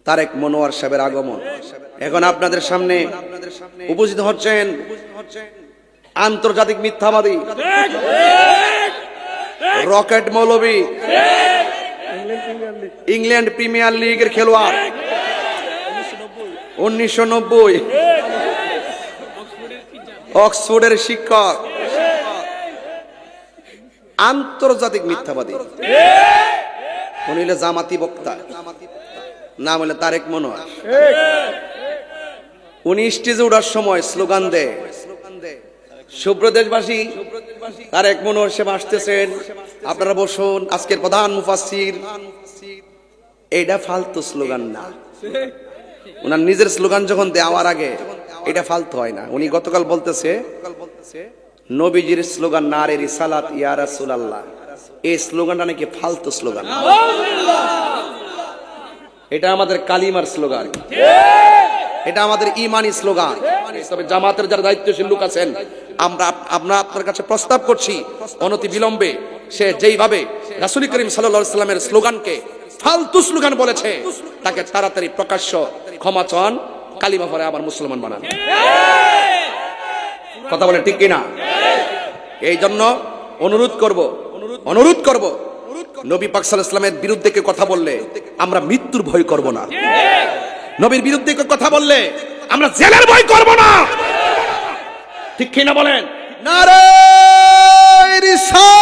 তারেক মনোয়ার সাহেবের আগমন। এখন আপনাদের সামনে উপস্থিত হচ্ছেন আন্তর্জাতিক মিথ্যাবাদী, রকেট মৌলবী, ইংল্যান্ড প্রিমিয়ার লিগের খেলোয়াড়, 1990 অক্সফোর্ডের শিক্ষক, আন্তর্জাতিক মিথ্যাবাদী। উনি হলে জামাতি বক্তা, নাম হলে তারেক মনোয়ার। উনি স্টেজে ওঠার সময় স্লোগান দেয়, সুপ্রদেশবাসী তারেক মনোয়ার সাহেব আসতেছেন, আপনারা বসুন, আজকের প্রধান মুফাসসির। এইটা ফালতু স্লোগান না। উনার নিজের স্লোগান যখন দেওয়ার আগে এটা ফালতু হয় না। উনি গতকাল বলতেছে নবীজির স্লোগান নারে রিসালাত ইয়া রাসূলুল্লাহ, এই স্লোগানটা নাকি ফালতু স্লোগান। এটা আমাদের কালিমার স্লোগান, এটা আমাদের ইমানি স্লোগান। তবে জামাতের যারা দায়িত্বশীল লোক আছেন, আমরা আপনার কাছে প্রস্তাব করছি অনতি বিলম্বে সে যেইভাবে রাসূল করিম সাল্লাল্লাহু আলাইহি সাল্লামের স্লোগানকে ফালতু স্লোগান বলেছে, তাকে তাড়াতাড়ি প্রকাশ্য ক্ষমা চান, কালিমা পড়ে আবার মুসলমান বানান। কথা বলে ঠিক কিনা? এই জন্য অনুরোধ করব নবী পাক সাল্লাল্লাহু আলাইহি ওয়াসাল্লামের বিরুদ্ধে কেউ কথা বললে আমরা মৃত্যুর ভয় করব না। নবীর বিরুদ্ধে কেউ কথা বললে আমরা জেলের ভয় করব না। ঠিক কিনা বলেন? নারে রিসালাত।